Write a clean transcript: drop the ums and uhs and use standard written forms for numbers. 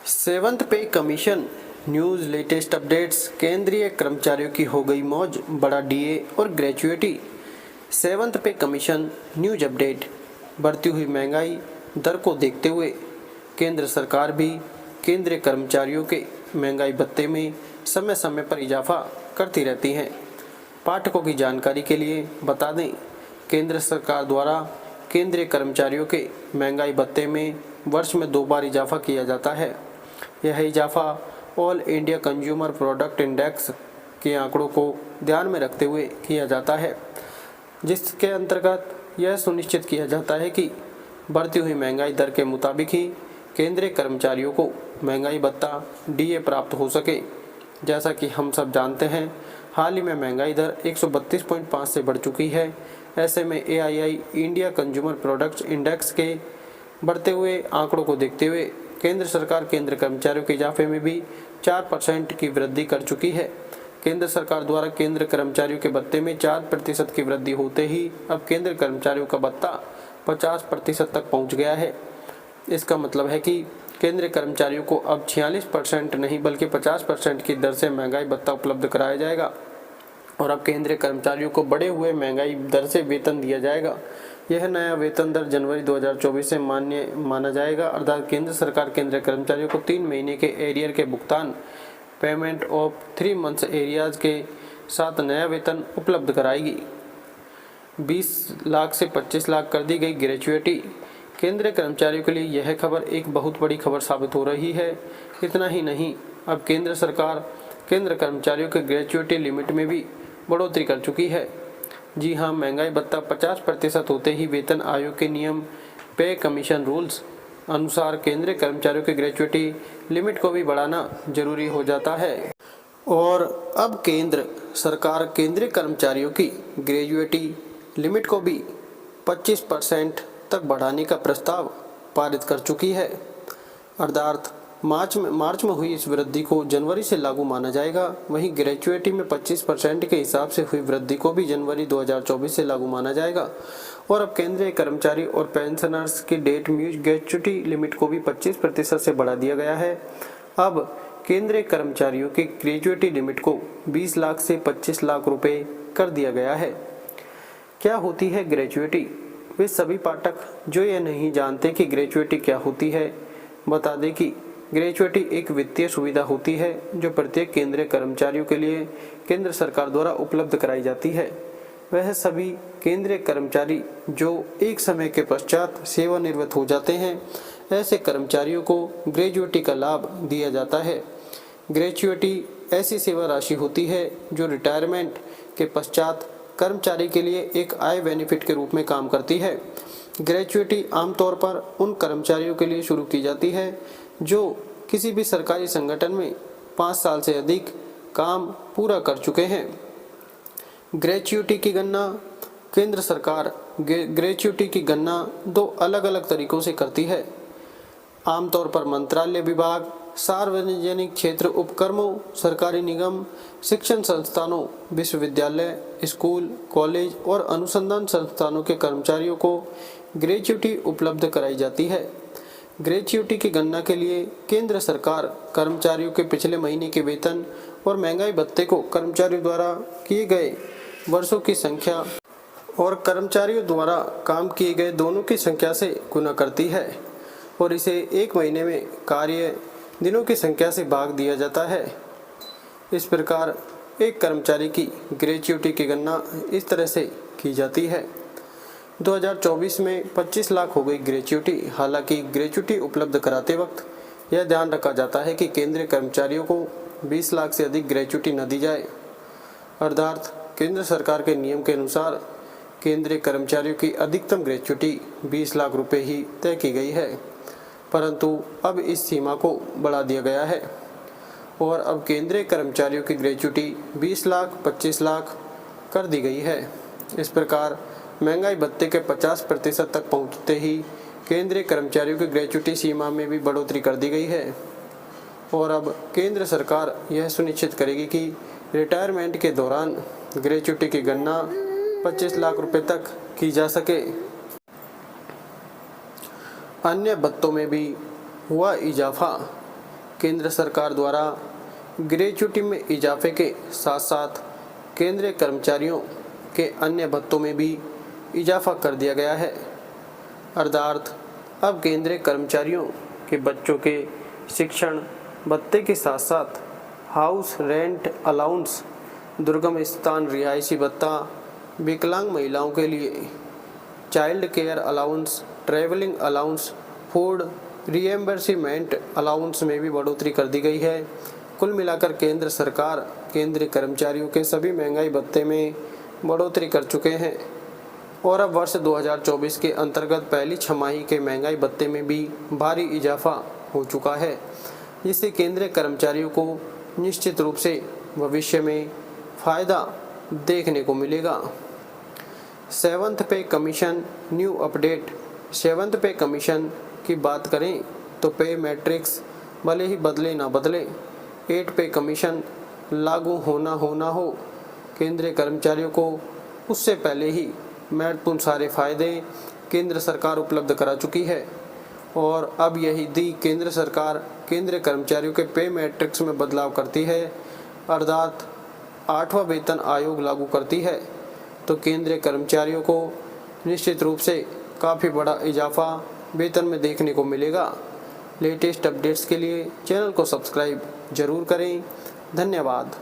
Seventh पे commission news latest updates. केंद्रीय कर्मचारियों की हो गई मौज, बड़ा डीए और ग्रेच्युइटी। सेवंथ पे कमीशन न्यूज अपडेट। बढ़ती हुई महंगाई दर को देखते हुए केंद्र सरकार भी केंद्रीय कर्मचारियों के महंगाई भत्ते में समय समय पर इजाफा करती रहती है। पाठकों की जानकारी के लिए बता दें, केंद्र सरकार द्वारा केंद्रीय कर्मचारियों के महंगाई भत्ते में वर्ष में 2 बार इजाफा किया जाता है। यह इजाफा all India consumer product index के आंकड़ों को ध्यान में रखते हुए किया जाता है, जिसके अंतर्गत यह सुनिश्चित किया जाता है कि बढ़ती हुई महंगाई दर के मुताबिक ही केंद्रीय कर्मचारियों को महंगाई भत्ता डीए प्राप्त हो सके। जैसा कि हम सब जानते हैं, हाल ही में महंगाई दर 132.5 से बढ़ चुकी है। ऐसे में एआईआई इंडिया कंज्यूमर प्रोडक्ट्स इंडेक्स के बढ़ते हुए आंकड़ों को देखते हुए केंद्र सरकार केंद्र कर्मचारियों के इजाफे में भी 4% की वृद्धि कर चुकी है। केंद्र सरकार द्वारा केंद्र कर्मचारियों के भत्ते में 4% की वृद्धि होते ही अब केंद्र कर्मचारियों का भत्ता 50% तक पहुंच गया है। इसका मतलब है कि केंद्रीय कर्मचारियों को अब 46% नहीं बल्कि 50% की दर से महंगाई भत्ता उपलब्ध कराया जाएगा और अब केंद्रीय कर्मचारियों को बढ़े हुए महंगाई दर से वेतन दिया जाएगा। यह नया वेतन दर जनवरी 2024 से मान्य माना जाएगा। अर्थात केंद्र सरकार केंद्रीय कर्मचारियों को 3 महीने के एरियर के भुगतान पेमेंट ऑफ 3 मंथ्स एरियाज के साथ नया वेतन उपलब्ध कराएगी। 20 लाख से 25 लाख कर दी गई ग्रेच्युइटी। केंद्रीय कर्मचारियों के लिए यह खबर एक बहुत बड़ी खबर साबित हो रही है। इतना ही नहीं, अब केंद्र सरकार केंद्र कर्मचारियों के ग्रेच्युइटी लिमिट में भी बढ़ोतरी कर चुकी है। जी हाँ, महंगाई भत्ता 50% होते ही वेतन आयोग के नियम पे कमीशन रूल्स अनुसार केंद्रीय कर्मचारियों के ग्रेच्युइटी लिमिट को भी बढ़ाना जरूरी हो जाता है। और अब केंद्र सरकार केंद्रीय कर्मचारियों की ग्रेच्युइटी लिमिट को भी 25% तक बढ़ाने का प्रस्ताव पारित कर चुकी है। अर्थात मार्च में हुई इस वृद्धि को जनवरी से लागू माना जाएगा। वहीं ग्रेच्युइटी में 25% के हिसाब से हुई वृद्धि को भी जनवरी 2024 से लागू माना जाएगा। और अब केंद्रीय कर्मचारी और पेंशनर्स की डेट म्यूज ग्रेच्युइटी लिमिट को भी 25% से बढ़ा दिया गया है। अब केंद्रीय कर्मचारियों की ग्रेच्युइटी लिमिट को 20 लाख से 25 लाख रुपए कर दिया गया है। क्या होती है ग्रेच्युइटी? वे सभी पाठक जो ये नहीं जानते कि ग्रेच्युइटी क्या होती है, बता दें कि ग्रेच्युइटी एक वित्तीय सुविधा होती है जो प्रत्येक केंद्रीय कर्मचारियों के लिए केंद्र सरकार द्वारा उपलब्ध कराई जाती है। वह सभी केंद्रीय कर्मचारी जो एक समय के पश्चात सेवानिवृत्त हो जाते हैं, ऐसे कर्मचारियों को ग्रेच्युइटी का लाभ दिया जाता है। ग्रेच्युइटी ऐसी सेवा राशि होती है जो रिटायरमेंट के पश्चात कर्मचारी के लिए एक आय बेनिफिट के रूप में काम करती है। ग्रेच्युइटी आमतौर पर उन कर्मचारियों के लिए शुरू की जाती है जो किसी भी सरकारी संगठन में 5 साल से अधिक काम पूरा कर चुके हैं। ग्रेच्युइटी की गणना केंद्र सरकार ग्रेच्युइटी की गणना 2 अलग-अलग तरीकों से करती है। आमतौर पर मंत्रालय विभाग, सार्वजनिक क्षेत्र उपक्रमों, सरकारी निगम, शिक्षण संस्थानों, विश्वविद्यालय, स्कूल, कॉलेज और अनुसंधान संस्थानों के कर्मचारियों को ग्रेच्युइटी उपलब्ध कराई जाती है। ग्रेच्युइटी की गणना के लिए केंद्र सरकार कर्मचारियों के पिछले महीने के वेतन और महंगाई भत्ते को कर्मचारियों द्वारा किए गए वर्षों की संख्या और कर्मचारियों द्वारा काम किए गए दोनों की संख्या से गुणा करती है और इसे 1 महीने में कार्य दिनों की संख्या से भाग दिया जाता है। इस प्रकार एक कर्मचारी की ग्रेच्युइटी की गणना इस तरह से की जाती है। 2024 में 25 लाख हो गई ग्रेच्युइटी। हालांकि ग्रेच्युइटी उपलब्ध कराते वक्त यह ध्यान रखा जाता है कि केंद्रीय कर्मचारियों को 20 लाख से अधिक ग्रेच्युइटी न दी जाए। अर्थात केंद्र सरकार के नियम के अनुसार केंद्रीय कर्मचारियों की अधिकतम ग्रेच्युइटी 20 लाख रुपए ही तय की गई है, परंतु अब इस सीमा को बढ़ा दिया गया है और अब केंद्रीय कर्मचारियों की ग्रेच्युइटी 20 लाख 25 लाख कर दी गई है। इस प्रकार महंगाई भत्ते के 50% तक पहुंचते ही केंद्रीय कर्मचारियों की ग्रेच्युइटी सीमा में भी बढ़ोतरी कर दी गई है और अब केंद्र सरकार यह सुनिश्चित करेगी कि रिटायरमेंट के दौरान ग्रेच्युइटी की गणना 25 लाख रुपए तक की जा सके। अन्य भत्तों में भी हुआ इजाफा। केंद्र सरकार द्वारा ग्रेच्युटी में इजाफे के साथ साथ केंद्रीय कर्मचारियों के अन्य भत्तों में भी इजाफा कर दिया गया है। अर्थात अब केंद्रीय कर्मचारियों के बच्चों के शिक्षण भत्ते के साथ साथ हाउस रेंट अलाउंस, दुर्गम स्थान रिहायशी भत्ता, विकलांग महिलाओं के लिए child care allowance, travelling allowance, food reimbursement allowance में भी बढ़ोतरी कर दी गई है। कुल मिलाकर केंद्र सरकार केंद्रीय कर्मचारियों के सभी महंगाई भत्ते में बढ़ोतरी कर चुके हैं और अब वर्ष 2024 के अंतर्गत पहली छमाही के महंगाई भत्ते में भी भारी इजाफा हो चुका है, जिससे केंद्रीय कर्मचारियों को निश्चित रूप से भविष्य में फ़ायदा देखने को मिलेगा। सेवंथ पे कमीशन न्यू अपडेट। सेवंथ पे कमीशन की बात करें तो पे मैट्रिक्स भले ही बदले ना बदले, 8 पे कमीशन लागू होना हो, केंद्रीय कर्मचारियों को उससे पहले ही महत्वपूर्ण सारे फायदे केंद्र सरकार उपलब्ध करा चुकी है और अब यदि केंद्र सरकार केंद्रीय कर्मचारियों के पे मैट्रिक्स में बदलाव करती है, अर्थात 8वां वेतन आयोग लागू करती है, तो केंद्रीय कर्मचारियों को निश्चित रूप से काफ़ी बड़ा इजाफा वेतन में देखने को मिलेगा। लेटेस्ट अपडेट्स के लिए चैनल को सब्सक्राइब जरूर करें। धन्यवाद।